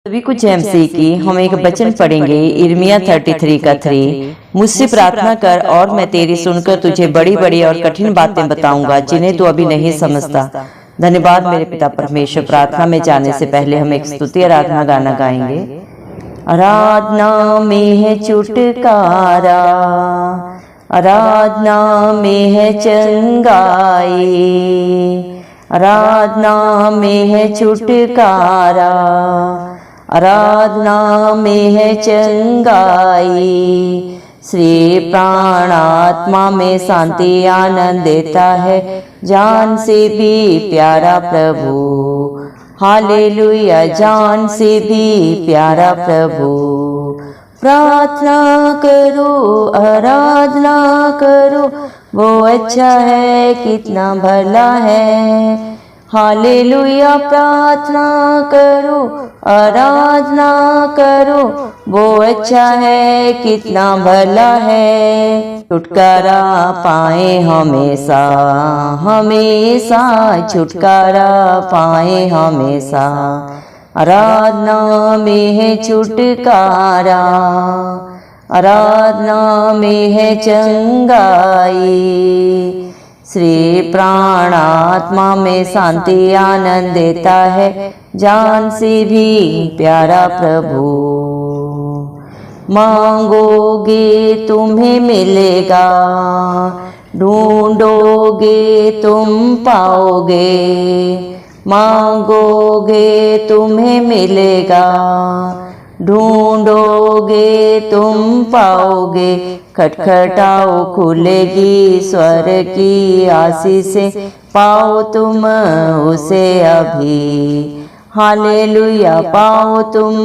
सभी को जय मसीह की। हम एक वचन पढ़ेंगे यिर्मयाह 33 का 3। मुझसे प्रार्थना कर और मैं तेरी सुनकर तुझे बड़ी बड़ी और कठिन बातें बताऊंगा जिन्हें तू अभी नहीं समझता। धन्यवाद मेरे पिता परमेश्वर। प्रार्थना में जाने से पहले हम एक स्तुति आराधना गाना गाएंगे। आराधना में है छुटकारा, आराधना में है चंगाई, आराधना में है छुटकारा, आराधना में है चंगाई। श्री प्राण आत्मा में शांति आनंद देता है, जान से भी प्यारा प्रभु। हालेलुया, जान से भी प्यारा प्रभु। प्रार्थना करो, आराधना करो, वो अच्छा है, कितना भला है। हालेलुया, प्रार्थना करो, आराधना करो, वो अच्छा है, कितना भला है। छुटकारा पाए हमेशा, हमेशा छुटकारा पाए हमेशा। आराधना में है छुटकारा, आराधना में है चंगाई। श्री प्राण आत्मा में शांति आनंद देता है, जान से भी प्यारा प्रभु। मांगोगे तुम्हें मिलेगा, ढूंढोगे तुम पाओगे। मांगोगे तुम्हें मिलेगा, ढूंढोगे तुम पाओगे। खटखटाओ खुलेगी स्वर की आशीष से, पाओ तुम उसे अभी। हालेलुया, पाओ तुम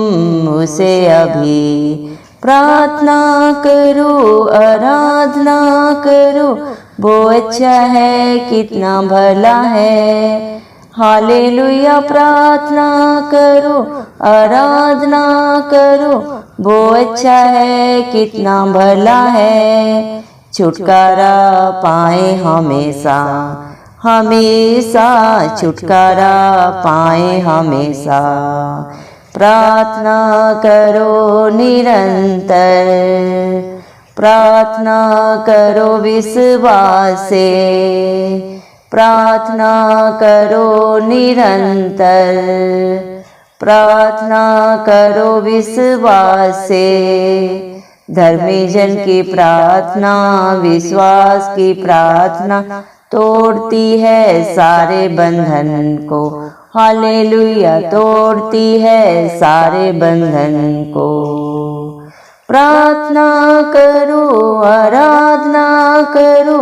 उसे अभी। प्रार्थना करो, आराधना करो, वो अच्छा है, कितना भला है। हालेलुया, प्रार्थना करो, आराधना करो, वो अच्छा है, कितना भला है। छुटकारा पाए हमेशा, हमेशा छुटकारा पाए हमेशा। प्रार्थना करो निरंतर, प्रार्थना करो विश्वास से। प्रार्थना करो निरंतर, प्रार्थना करो विश्वास से। धर्मी जन की प्रार्थना, विश्वास की प्रार्थना तोड़ती है सारे बंधन को। हालेलुया, तोड़ती है सारे बंधन को। प्रार्थना करो, आराधना करो,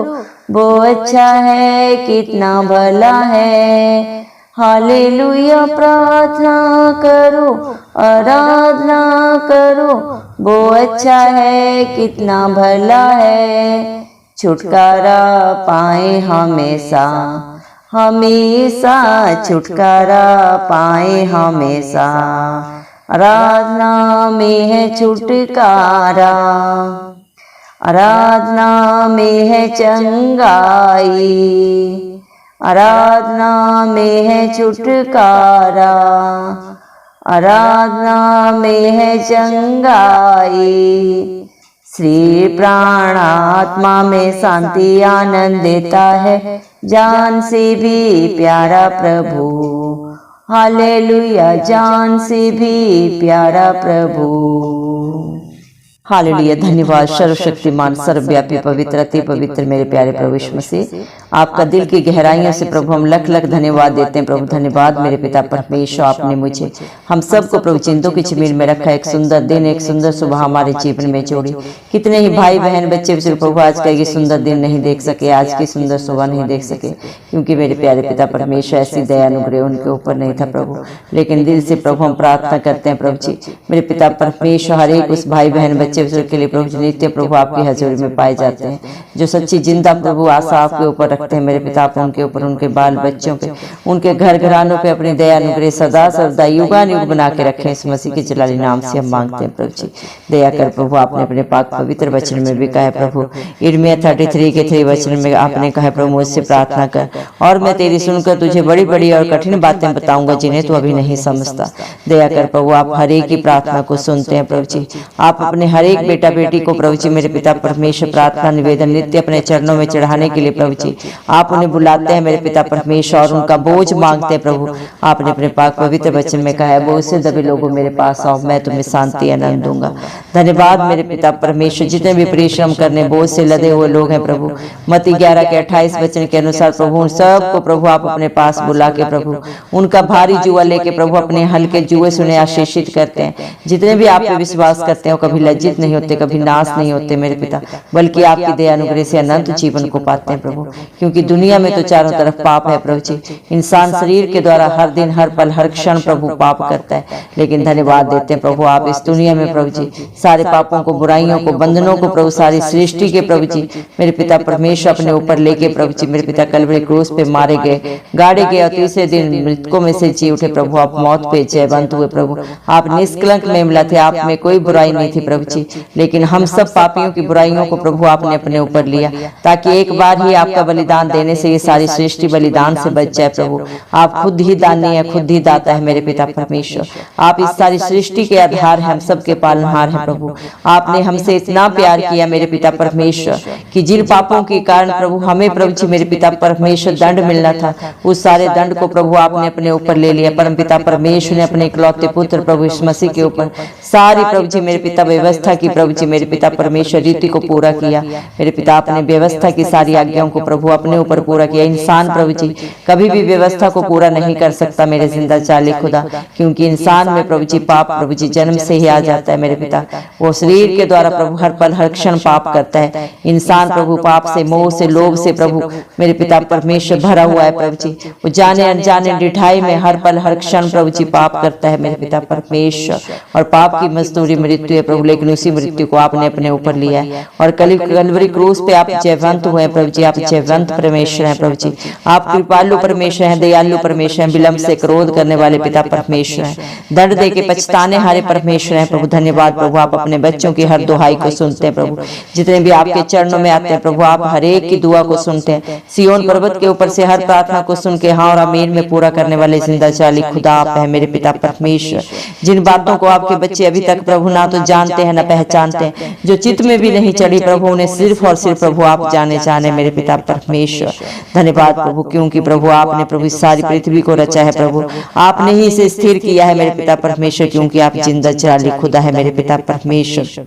वो अच्छा है, कितना भला है। हालेलुया, प्रार्थना करो, आराधना करो, वो अच्छा है, कितना भला है। छुटकारा पाए हमेशा, हमेशा छुटकारा पाए हमेशा। आराधना में है छुटकारा, आराधना में है चंगाई, आराधना में है छुटकारा, आराधना में है चंगाई। श्री प्राण आत्मा में शांति आनंद देता है, जान से भी प्यारा प्रभु। हालेलुया, जान से भी प्यारा प्रभु। हालेलुया, धन्यवाद सर्वशक्तिमान सर्वव्यापी पवित्र अति पवित्र मेरे प्यारे प्रभु यीशु मसीह। आपका दिल की गहराइयों से प्रभु हम लख लख धन्यवाद देते हैं प्रभु। धन्यवाद मेरे पिता परमेश्वर, आपने मुझे हम सबको प्रभु चिंतों की छिमीर में रखा। एक सुंदर दिन, एक सुंदर सुबह हमारे जीवन में जोड़ी। कितने ही भाई बहन बच्चे प्रभु आज का ये सुंदर दिन नहीं देख सके, आज की सुंदर सुबह नहीं देख सके, क्योंकि मेरे प्यारे पिता परमेश्वर ऐसी दया अनुग्रह उनके ऊपर नहीं था प्रभु। लेकिन दिल से प्रभु हम प्रार्थना करते हैं प्रभु जी, मेरे पिता परमेश्वर हर एक उस भाई बहन बच्चे बच्चे के लिए प्रभु जी नित्य प्रभु आपकी हजूरी में पाए जाते हैं, जो सच्ची जिंदा प्रभु आशा आपके ऊपर रखते हैं मेरे पिता, आप उनके ऊपर, उनके बाल बच्चों पे, उनके घर घरानों पे अपनी दया अनुग्रह सदा सर्वदा युगानुयुग बना के रखें। इस मसीह के जलाली नाम से हम मांगते हैं प्रभु जी। दया कर प्रभु, आपने अपने पाक पवित्र वचन में भी कहा है प्रभु, यिर्मयाह 33 के 3 वचन में आपने कहा है प्रभु, मुझसे प्रार्थना कर और मैं तेरी सुनकर तुझे बड़ी बड़ी और कठिन बातें बताऊंगा जिन्हें तू अभी नहीं समझता। दया कर प्रभु, आप हर एक की प्रार्थना को सुनते हैं प्रभु जी। आप अपने हर एक बेटा बेटी को प्रभु जी मेरे पिता परमेश्वर प्रार्थना निवेदन नित्य अपने चरणों में चढ़ाने के लिए प्रभु जी आप उन्हें बुलाते हैं मेरे पिता परमेश्वर, और उनका बोझ मांगते हैं प्रभु। आपने अपने पाक पवित्र वचन में कहा है, बोझ से दबे लोगों मेरे पास आओ, मैं तुम्हें शांति आनंद दूंगा। धन्यवाद मेरे पिता परमेश्वर, जितने भी परिश्रम करने बोझ से लदे हुए लोग हैं प्रभु, मत्ती 11 के 28 वचन के अनुसार प्रभु उन सबको प्रभु आप अपने पास बुला के प्रभु उनका भारी जुआ लेके प्रभु अपने हल्के जुए से उन्हें आशीषित करते हैं। जितने भी आप पे विश्वास करते हैं वो कभी लज्जित नहीं होते, कभी नाश नहीं होते मेरे पिता, बल्कि आपकी दया अनुग्रह से अनंत जीवन को पाते हैं प्रभु। क्योंकि दुनिया में तो चारों तरफ पाप है प्रभु जी, इंसान शरीर के द्वारा हर दिन हर पल हर क्षण प्रभु पाप करता है, लेकिन धन्यवाद देते हैं प्रभु आप इस दुनिया में प्रभु जी सारे पापों को, बुराइयों को, बंधनों को प्रभु सारी सृष्टि के प्रभु जी मेरे पिता परमेश्वर अपने ऊपर लेके प्रभु जी मेरे पिता कलवरी क्रूस पे मारे गए, गाड़े गए और तीसरे दिन मृतकों में से जी उठे प्रभु। आप मौत पे जयवंत हुए प्रभु, आप निष्कलंक मेमला थे, आप में कोई बुराई नहीं थी प्रभु जी, लेकिन हम सब पापियों की बुराइयों को प्रभु आपने अपने ऊपर लिया, ताकि एक बार ही आपका बलिदान देने से ये सारी सृष्टि बलिदान से बच जाए प्रभु। आप खुद ही दानी है, खुद ही दाता है मेरे पिता परमेश्वर, आप इस सारी सृष्टि के आधार है, हम सबके पालनहार है प्रभु। आपने हमसे इतना प्यार किया मेरे पिता परमेश्वर कि जिन पापों के कारण प्रभु हमें प्रभु जी मेरे पिता परमेश्वर दंड मिलना था, उस सारे दंड को प्रभु आपने अपने ऊपर ले लिया। परम पिता परमेश्वर ने अपने इकलौते पुत्र प्रभु यीशु मसीह के ऊपर सारी प्रभु जी मेरे पिता व्यवस्था की प्रभु जी मेरे पिता परमेश्वर रीति को पूरा किया मेरे पिता। आपने व्यवस्था की सारी आज्ञाओं को प्रभु अपने ऊपर पूरा किया। इंसान प्रभु जी कभी भी व्यवस्था को पूरा नहीं कर सकता मेरे जिंदा चाली खुदा, क्योंकि इंसान में प्रभु जी पाप प्रभु जी जन्म से ही आ जाता है मेरे पिता। वो शरीर के द्वारा प्रभु हर पल हर क्षण पाप करता है। इंसान प्रभु पाप से, मोह से, लोभ से प्रभु मेरे पिता परमेश्वर भरा हुआ है प्रभु जी। वो जाने अनजाने डिठाई में हर पल हर क्षण प्रभु जी पाप करता है मेरे पिता परमेश्वर, और पाप की मजदूरी मृत्यु है प्रभु, लेकिन उसी मृत्यु को आपने अपने ऊपर लिया है और कलवरी क्रूस पे आप जयवंत हुए प्रभु जी। आप जयवंत परमेश्वर हैं प्रभु जी, आप कृपालु परमेश्वर हैं, दयालु परमेश्वर हैं, विलंब से क्रोध करने वाले पिता परमेश्वर हैं, दंड दे के पछताने हारे परमेश्वर हैं प्रभु। धन्यवाद प्रभु, आप अपने बच्चों की हर दुहाई को सुनते हैं प्रभु। जितने भी आपके चरणों में आते हैं प्रभु आप हर एक की दुआ को सुनते हैं। सिय्योन पर्वत के ऊपर से हर प्रार्थना को सुन के हाँ और आमीन में पूरा करने वाले जिंदा चाली खुदा आप है मेरे पिता परमेश्वर। जिन बातों को आपके बच्चे अभी तक प्रभु ना तो जानते हैं ना पहचानते हैं, जो चित्त में भी नहीं चढ़ी प्रभु, उन्हें सिर्फ और सिर्फ प्रभु आप जाने मेरे पिता परमेश्वर। धन्यवाद प्रभु, क्योंकि प्रभु आपने प्रभु इस सारी पृथ्वी को रचा है प्रभु, आपने ही इसे स्थिर किया है मेरे पिता परमेश्वर, क्योंकि आप जिंदा चाली खुदा है मेरे पिता परमेश्वर।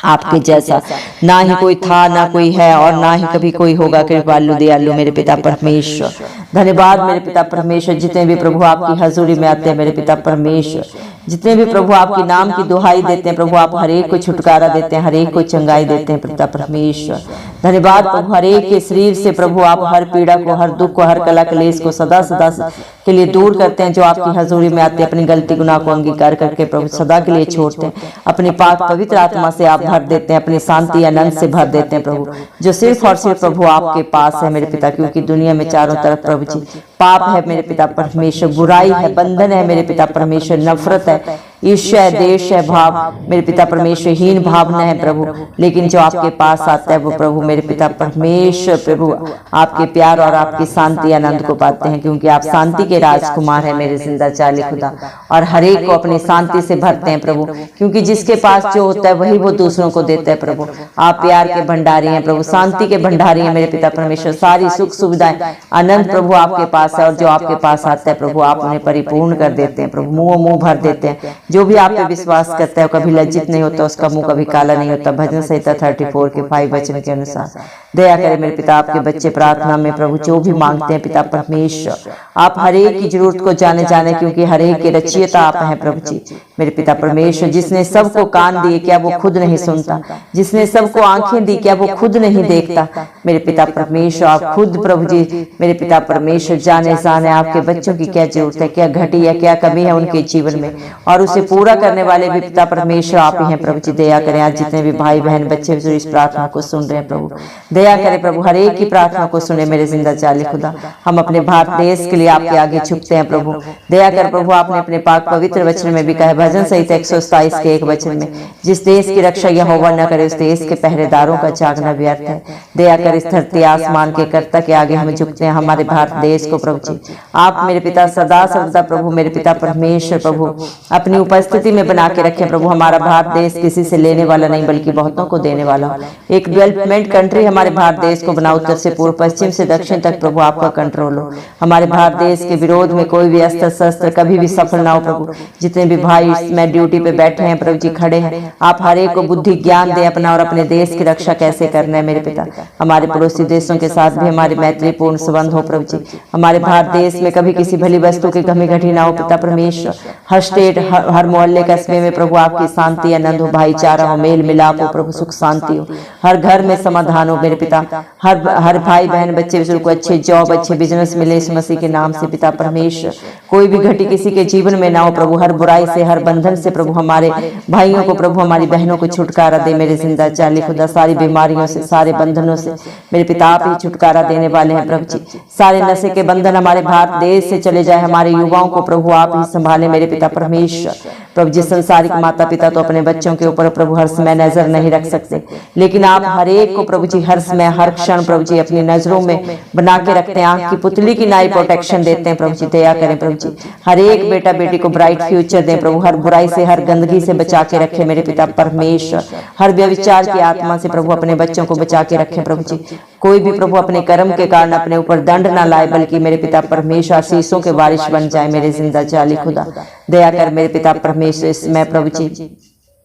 आपके जैसा ना ही कोई था, ना कोई है और ना ही कभी कोई होगा। कृपालु दयालु मेरे पिता परमेश्वर। धन्यवाद मेरे पिता परमेश्वर, जितने भी प्रभु आपकी हजूरी में आते हैं मेरे पिता परमेश्वर, जितने भी प्रभु आपके नाम की दुहाई देते हैं प्रभु, आप हर एक को छुटकारा देते हैं, हर एक को चंगाई देते हैं पिता परमेश्वर। धन्यवाद प्रभु, हर एक के शरीर से प्रभु आप हर पीड़ा को, हर दुख को, हर कला क्लेश को सदा सदा के लिए दूर करते हैं। जो आपकी हजूरी में आते हैं अपनी गलती गुनाह को अंगीकार करके प्रभु सदा के लिए छोड़ते हैं, अपनी पाक पवित्र आत्मा से आप भर देते हैं, अपनी शांति आनंद से भर देते हैं प्रभु, जो सिर्फ और सिर्फ प्रभु आपके पास है मेरे पिता। क्योंकि दुनिया में चारों तरफ प्रभु जी पाप है मेरे पिता परमेश्वर, बुराई है, बंधन है मेरे पिता परमेश्वर, नफरत है, ईर्ष्या है, देश है, भाव मेरे पिता परमेश्वर, हीन भावना है प्रभु। लेकिन जो आपके पास आता है वो प्रभु मेरे पिता परमेश्वर प्रभु आपके प्यार और आपकी शांति आनंद को पाते हैं, क्योंकि आप शांति के राजकुमार हैं मेरे जिंदा चाली खुदा, और हर एक को अपनी शांति से भरते हैं प्रभु। क्योंकि जिसके पास जो होता है वही वो दूसरों को देता है प्रभु। आप प्यार के भंडारी हैं प्रभु, शांति के भंडारी हैं मेरे पिता परमेश्वर। सारी सुख सुविधाएं आनंद प्रभु आपके पास है, और जो आपके पास आता है प्रभु आप उन्हें परिपूर्ण कर देते हैं प्रभु, मुंह भर देते हैं। जो भी आप पे विश्वास करता है कभी लज्जित नहीं होता, उसका मुंह कभी काला नहीं होता। भजन संहिता 34 के 5 वचन के अनुसार दया करें मेरे पिता, आपके बच्चे प्रार्थना में प्रभु जो भी मांगते हैं पिता परमेश्वर, आप हर एक की जरूरत को जाने क्योंकि हर एक के रचयिता आप हैं प्रभु जी। मेरे पिता परमेश्वर, जिसने सबको कान दिए क्या वो खुद नहीं सुनता, जिसने सबको आंखें दी क्या वो खुद नहीं देखता। मेरे पिता परमेश्वर, आप खुद प्रभु जी मेरे पिता परमेश्वर जाने आपके बच्चों की क्या जरूरत है, क्या घटी है, क्या कमी है उनके जीवन में, और उसे पूरा करने वाले भी पिता परमेश्वर आप ही हैं प्रभु जी। दया करें आज जितने भी भाई बहन बच्चे इस प्रार्थना को सुन रहे हैं प्रभु, दया करें प्रभु, हर एक की प्रार्थना को सुने मेरे जिंदा जाली खुदा। हम अपने भारत देश के लिए आपके आगे झुकते हैं प्रभु, दया कर प्रभु। आपने अपने पाक पवित्र वचन में भी कहा, भजन संहिता 127 के 1 वचन में, जिस देश की रक्षा यहोवा न करे उस देश के पहरेदारों का जागना व्यर्थ है। दया कर इस धरती आसमान के कर्ता के आगे हम झुकते हैं, हमारे भारत देश को प्रभु जी आप मेरे पिता सदा सर्वदा प्रभु मेरे पिता परमेश्वर प्रभु अपनी उपस्थिति में बना के रखें प्रभु। हमारा भारत देश किसी से लेने वाला नहीं बल्कि बहुतों को देने वाला, एक डेवलपमेंट कंट्री हमारे भारत देश को बना, उत्तर से पूर्व पश्चिम से दक्षिण तक प्रभु आपका कंट्रोल हो। हमारे भारत देश के विरोध में कोई भी अस्त्र शस्त्र कभी भी सफल ना हो प्रभु। जितने भी भाई इसमें ड्यूटी पे बैठे हैं प्रभु जी खड़े हैं, आप हर एक को बुद्धि ज्ञान दे अपना और अपने देश की रक्षा कैसे करना है मेरे पिता। हमारे पड़ोसी देशों के साथ भी हमारे मैत्रीपूर्ण संबंध हो प्रभु जी। हमारे भारत देश में कभी किसी भली वस्तु की कमी घटी ना हो पिता परमेश्वर। हर स्टेट हर मोहल्ले कस्बे में प्रभु आपकी शांति आनंद हो, भाईचारा हो, मेल मिलाप हो प्रभु, सुख शांति हो, हर घर में समाधान हो मेरे पिता। हर भाई बहन बच्चे को अच्छे जॉब अच्छे बिजनेस मिले इस मसीह के नाम से पिता परमेश्वर। कोई भी घटी किसी के जीवन में ना हो प्रभु, हर बुराई से हर बंधन से प्रभु हमारे भाइयों को प्रभु हमारी बहनों को छुटकारा दे मेरे जिंदा जाली खुदा। सारी बीमारियों से सारे बंधनों से मेरे पिता आप ही छुटकारा देने वाले हैं प्रभु जी। सारे नशे के बंधन हमारे भारत देश से चले जाए, हमारे युवाओं को प्रभु आप ही संभाले मेरे पिता परमेश्वर प्रभु जी। संसारिक माता पिता तो अपने बच्चों के ऊपर प्रभु हर समय नजर नहीं रख सकते, लेकिन आप हर एक को प्रभु जी हर समय हर क्षण प्रभु जी अपनी नजरों में बना के रखते हैं, आंख की पुतली की नाई प्रोटेक्शन देते हैं प्रभु जी। दया करें प्रभु जी, हर एक बेटा बेटी को ब्राइट फ्यूचर दें प्रभु, हर बुराई से हर गंदगी से बचा के रखे मेरे पिता परमेश्वर। हर व्यभिचार की आत्मा से प्रभु अपने बच्चों को बचा के रखें प्रभु जी। कोई भी प्रभु अपने कर्म के कारण अपने ऊपर दंड ना लाए, बल्कि मेरे पिता परमेश्वर आशीषों के बारिश बन जाए मेरे जिंदा जाली खुदा। दया कर मेरे पिता परमेश्वर, इसमें प्रभु जी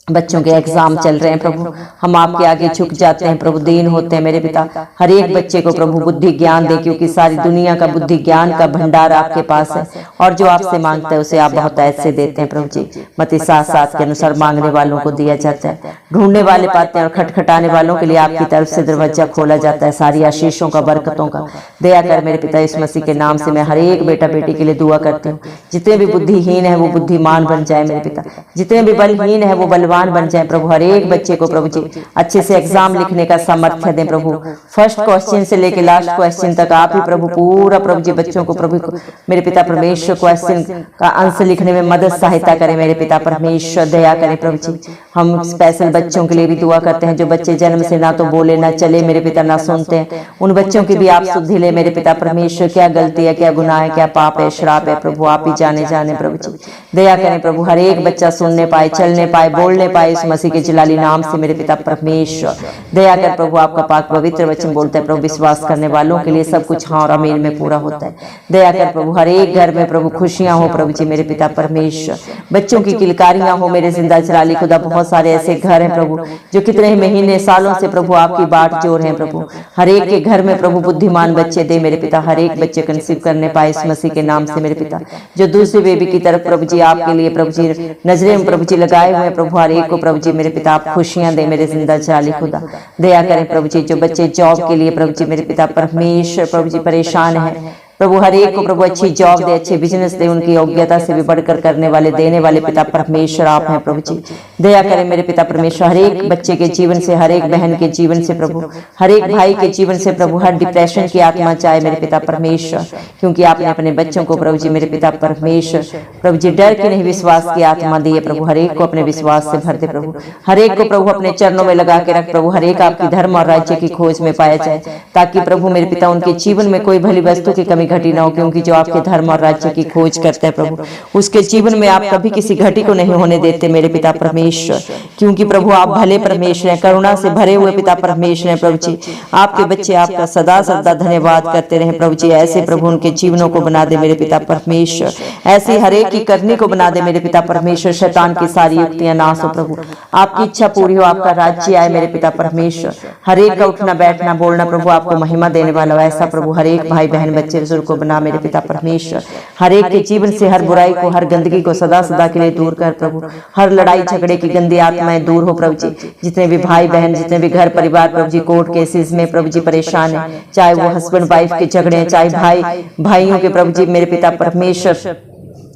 बच्चों के एग्जाम चल रहे हैं प्रभु, हम आपके आगे झुक जाते हैं प्रभु, दीन होते हैं मेरे पिता। हर एक बच्चे को प्रभु बुद्धि ज्ञान दे, क्योंकि सारी दुनिया का बुद्धि ज्ञान का भंडार आपके पास है, और जो आपसे मांगता है उसे आप बहुत ऐसे देते हैं प्रभु जी। मत्ती 7:7 के अनुसार मांगने वालों को दिया जाता है, ढूंढने वाले पाते हैं, और खटखटाने वालों के लिए आपकी तरफ से दरवाजा खोला जाता है सारी आशीषों का बरकतों का। दया कर मेरे पिता, इस मसीह के नाम से मैं हर एक बेटा बेटी के लिए दुआ करती हूँ। जितने भी बुद्धिहीन है वो बुद्धिमान बन जाए मेरे पिता, जितने भी बलहीन है वो बलवान बन जाए प्रभु। हर एक बच्चे को प्रभु जी अच्छे से एग्जाम लिखने का सामर्थ्य दें प्रभु, फर्स्ट क्वेश्चन से लेकर लास्ट क्वेश्चन तक आप ही प्रभु पूरा प्रभु जी बच्चों को प्रभु मेरे पिता परमेश्वर क्वेश्चन का आंसर लिखने में मदद सहायता करें मेरे पिता परमेश्वर। दया करें प्रभु जी। हम स्पेशल बच्चों के लिए भी दुआ करते हैं जो बच्चे जन्म से ना तो बोले ना चले मेरे पिता ना सुनते हैं, उन बच्चों की भी आप सुधि ले मेरे पिता परमेश्वर। क्या गलती है, क्या गुनाह है, क्या पाप है, श्राप है प्रभु, आप ही जाने प्रभु जी। दया करें प्रभु, हर एक बच्चा सुनने पाए, चलने पाए, बोलने पाए इस मसीह के जलाली नाम से मेरे पिता परमेश्वर। दया कर प्रभु, आपका पाक पवित्र वचन बोलता है प्रभु, विश्वास करने वालों के लिए सब कुछ हाँ और आमीन में पूरा होता है। दया कर प्रभु, हर एक घर में प्रभु खुशियां हो प्रभु जी मेरे पिता परमेश्वर। बच्चों की किलकारियां हो मेरे जिंदा जलाली खुदा। बहुत सारे ऐसे घर हैं प्रभु जो कितने ही महीने सालों से प्रभु आपकी बाट जोर हैं प्रभु। हर एक के घर में प्रभु बुद्धिमान बच्चे दे मेरे पिता, हर एक बच्चे कंसीव करने पाए इस मसीह के नाम से मेरे पिता। जो दूसरे बेबी की तरफ प्रभु जी आपके लिए प्रभु जी नजरें में प्रभु जी लगाए हुए प्रभु, हर एक को प्रभु जी मेरे पिता आप खुशियां दे मेरे जिंदा जाली खुदा। दया करें प्रभु जी, जो बच्चे जॉब के लिए प्रभु जी मेरे पिता परमेश्वर प्रभु जी परेशान है प्रभु, हर एक को प्रभु अच्छी जॉब दे, अच्छे बिजनेस दे, उनकी योग्यता से भी बढ़कर करने वाले देने वाले पिता परमेश्वर आप हैं प्रभु जी। दया करें मेरे पिता परमेश्वर, हर एक बच्चे के जीवन से, हर एक बहन के जीवन से प्रभु, हर एक भाई के जीवन से प्रभु हर डिप्रेशन की आत्मा चाहे मेरे पिता परमेश्वर, क्योंकि आपने अपने बच्चों को प्रभु जी मेरे पिता परमेश्वर प्रभु जी डर की नहीं विश्वास की आत्मा दी है प्रभु। हर एक को अपने विश्वास से भर दे प्रभु, हर एक को प्रभु अपने चरणों में लगा के रख प्रभु। हर एक आपकी धर्म और राज्य की खोज में पाया जाए, ताकि प्रभु मेरे पिता उनके जीवन में कोई भली वस्तु की कमी घटी ना हो, क्योंकि जो आपके धर्म और राज्य की खोज करते हैं प्रभु, उसके जीवन में आप कभी किसी घटी को नहीं होने देते मेरे पिता परमेश्वर, क्योंकि प्रभु आप भले परमेश्वर हैं, करुणा से भरे हुए पिता परमेश्वर हैं प्रभु जी। आपके बच्चे आपका सदा सदा धन्यवाद करते रहे प्रभु जी। ऐसे प्रभु उनके जीवनों को बना दे मेरे पिता परमेश्वर, ऐसी हरेक की करनी को बना दे मेरे पिता परमेश्वर। शैतान की सारी युक्तियां नाश हो प्रभु, आपकी इच्छा पूरी हो, आपका राज्य आए मेरे पिता परमेश्वर। हरेक का उठना बैठना बोलना प्रभु आपको महिमा देने वाला, ऐसा प्रभु हरेक भाई बहन बच्चे बुजुर्ग को बना मेरे पिता परमेश्वर। हरेक के जीवन से हर बुराई को, हर गंदगी को सदा सदा के लिए दूर कर प्रभु। हर लड़ाई झगड़े की गंदी आत्माएं दूर हो प्रभु जी। जितने भी भाई बहन, जितने भी घर परिवार प्रभु जी कोर्ट केसेस में प्रभु जी परेशान है, चाहे वो हस्बैंड वाइफ के झगड़े हैं, चाहे भाई भाइयों के प्रभु जी मेरे पिता परमेश्वर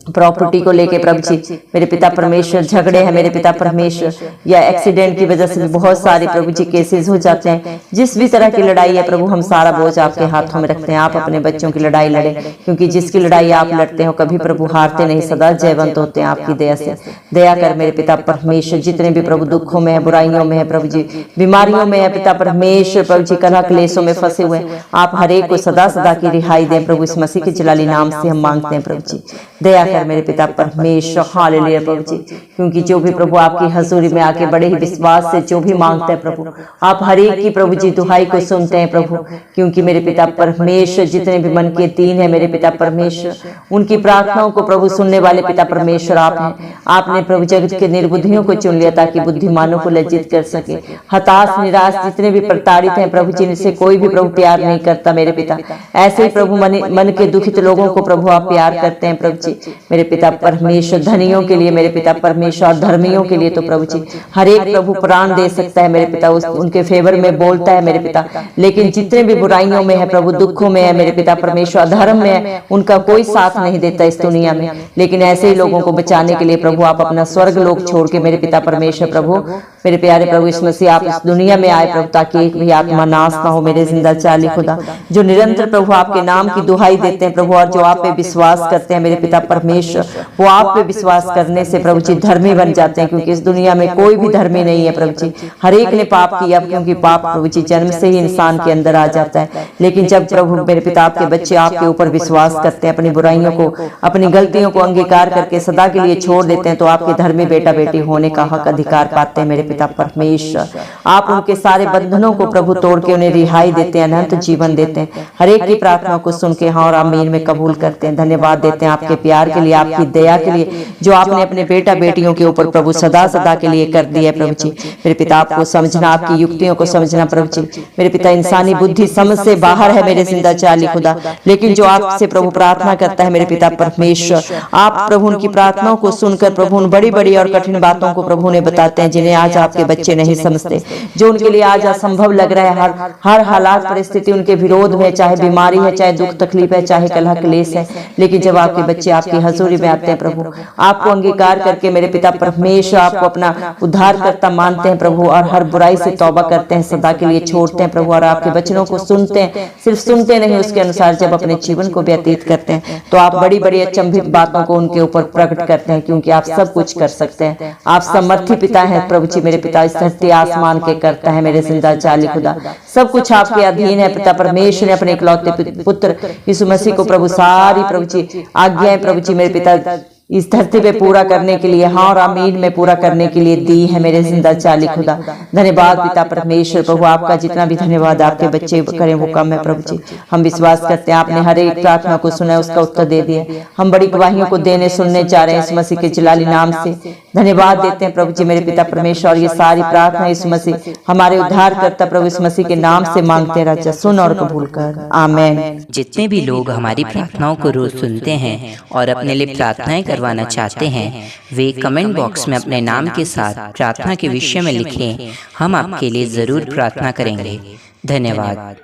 प्रॉपर्टी को लेके प्रभु जी मेरे पिता परमेश्वर झगड़े हैं मेरे पिता परमेश्वर, या एक्सीडेंट की वजह से भी बहुत सारे प्रभु जी केसेस हो जाते हैं। जिस भी तरह की लड़ाई है प्रभु, हम सारा बोझ आपके हाथों में रखते हैं। आप अपने बच्चों की लड़ाई लड़े, क्योंकि जिसकी लड़ाई आप लड़ते हो कभी प्रभु हारते नहीं, सदा जयवंत होते हैं आपकी दया से। दया कर मेरे पिता परमेश्वर, जितने भी प्रभु दुखों में है, बुराइयों में है प्रभु जी, बीमारियों में है पिता परमेश्वर प्रभु जी, कलह क्लेशों में फंसे हुए, आप हरेक को सदा सदा की रिहाई दें प्रभु। इस मसीह के जलाली नाम से हम मांगते हैं प्रभु जी। दया मेरे पिता परमेश्वर, हालेलुया प्रभु जी। क्योंकि जो भी प्रभु आपकी हजूरी में आके बड़े ही विश्वास से जो भी मांगते हैं प्रभु, आप हर एक की प्रभु जी दुहाई को सुनते हैं प्रभु। क्योंकि मेरे पिता परमेश्वर जितने भी मन के दीन है मेरे पिता परमेश्वर, उनकी प्रार्थनाओं को प्रभु सुनने वाले पिता परमेश्वर आप हैं। आपने प्रभु जगत के निर्बुद्धियों को चुन लिया ताकि बुद्धिमानों को लज्जित कर सके। हताश निराश जितने भी प्रताड़ित हैं प्रभु, जिनसे कोई भी प्रभु प्यार नहीं करता मेरे पिता, ऐसे ही प्रभु मन के दुखित लोगों को प्रभु आप प्यार करते हैं प्रभु जी मेरे पिता परमेश्वर। धनियों के लिए मेरे पिता परमेश्वर, और धर्मियों के लिए तो प्रभु जी हर एक प्रभु प्राण दे सकता है मेरे पिता, उनके फेवर में बोलता है मेरे पिता। लेकिन जितने भी बुराइयों में है प्रभु, दुखों में है मेरे पिता परमेश्वर, अधर्म में है, उनका कोई साथ नहीं देता इस दुनिया में। लेकिन ऐसे ही लोगों को बचाने के लिए प्रभु आप अपना स्वर्ग लोक छोड़ के मेरे पिता परमेश्वर प्रभु, मेरे प्यारे प्रभु इस मसीह आप इस दुनिया में आए प्रभु, ताकि एक भी आत्मा नाश ना हो मेरे जिंदा चाली खुदा, जो निरंतर प्रभु आपके नाम की दुहाई देते हैं प्रभु, और जो आप पे विश्वास करते हैं मेरे पिता परमेश्वर, वो आप पे विश्वास करने से प्रभु जी धर्मी बन जाते हैं। क्योंकि इस दुनिया में कोई भी धर्मी नहीं है प्रभु जी, हर एक ने पाप किया, क्योंकि पाप प्रभु जी जन्म से ही इंसान के अंदर आ जाता है। लेकिन जब प्रभु मेरे पिता आपके बच्चे आपके ऊपर विश्वास करते हैं, अपनी बुराइयों को, अपनी गलतियों को अंगीकार करके सदा के लिए छोड़ देते हैं, तो आपके धर्मी बेटा बेटी होने का हक अधिकार पाते हैं मेरे पिता परमेश्वर। आप उनके सारे बंधनों को प्रभु तोड़ के उन्हें रिहाई देते हैं, अनंत जीवन देते हैं। हर एक की प्रार्थना को सुन के हाँ और आमीन में कबूल करते हैं। धन्यवाद देते हैं आपके प्यार के लिए, आपकी दया के लिए, जो आपने अपने बेटा बेटियों के ऊपर प्रभु सदा सदा के लिए कर दिया है प्रभु जी मेरे पिता। आपको समझना, आपकी युक्तियों को समझना प्रभु जी मेरे पिता, इंसानी बुद्धि समझ से बाहर है मेरे जिंदा चाली खुदा। लेकिन जो आपसे प्रभु प्रार्थना करता है मेरे पिता परमेश्वर, आप प्रभु उनकी प्रार्थनाओं को सुनकर प्रभु उन बड़ी बड़ी और कठिन बातों को प्रभु ने बताते हैं, जिन्हें आज आपके बच्चे नहीं समझते, जो उनके लिए आज असंभव लग रहा है। हर हालात परिस्थिति उनके विरोध में, चाहे बीमारी है, चाहे दुख तकलीफ है, चाहे कलह क्लेश है, लेकिन जब आपके बच्चे आपकी हजूरी में आते हैं प्रभु, आपको अंगीकार करके मेरे पिता परमेश्वर आपको अपना उद्धार करता मानते हैं प्रभु, और हर बुराई से तौबा करते हैं, सदा के लिए छोड़ते हैं प्रभु, और आपके वचनों को सुनते हैं। सिर्फ सुनते नहीं, उसके अनुसार जब अपने जीवन को व्यतीत करते हैं, तो आप बड़ी बड़ी अचंभित बातों को उनके ऊपर प्रकट करते हैं, क्योंकि आप सब कुछ कर सकते हैं। आप समर्थी पिता हैं प्रभु जी मेरे पिता, इस धरती आसमान के करता है मेरे जिंदा चाली खुदा। सब कुछ आपके अधीन है पिता परमेश्वर ने अपने इकलौते पुत्र यीशु मसीह को प्रभु सारी प्रभु जी आज्ञाएं प्रभु जी मेरे पिता इस धरती पे पूरा करने के लिए, हाँ और आमीन में पूरा करने के लिए दी है मेरे जिंदा चाली खुदा। धन्यवाद पिता परमेश्वर प्रभु, आपका जितना भी धन्यवाद आपके बच्चे करें वो कम है प्रभु जी। हम विश्वास करते हैं आपने हर एक प्रार्थना को सुना, उसका उत्तर दे दिया। हम बड़ी गवाहियों को देने सुनने जा रहे हैं इस मसीह के जलाली नाम से। धन्यवाद देते हैं प्रभु जी मेरे पिता परमेश्वर, और ये सारी प्रार्थना इस मसीह हमारे उद्धार करता प्रभु इस मसीह के नाम से मांगते हैं राजा, सुन और कबूल कर, आमीन। जितने भी लोग हमारी प्रार्थनाओं को रोज सुनते हैं और अपने लिए प्रार्थनाएं करवाना चाहते हैं, वे कमेंट बॉक्स में अपने नाम के साथ प्रार्थना के विषय में लिखें। हम आपके लिए जरूर प्रार्थना करेंगे। धन्यवाद।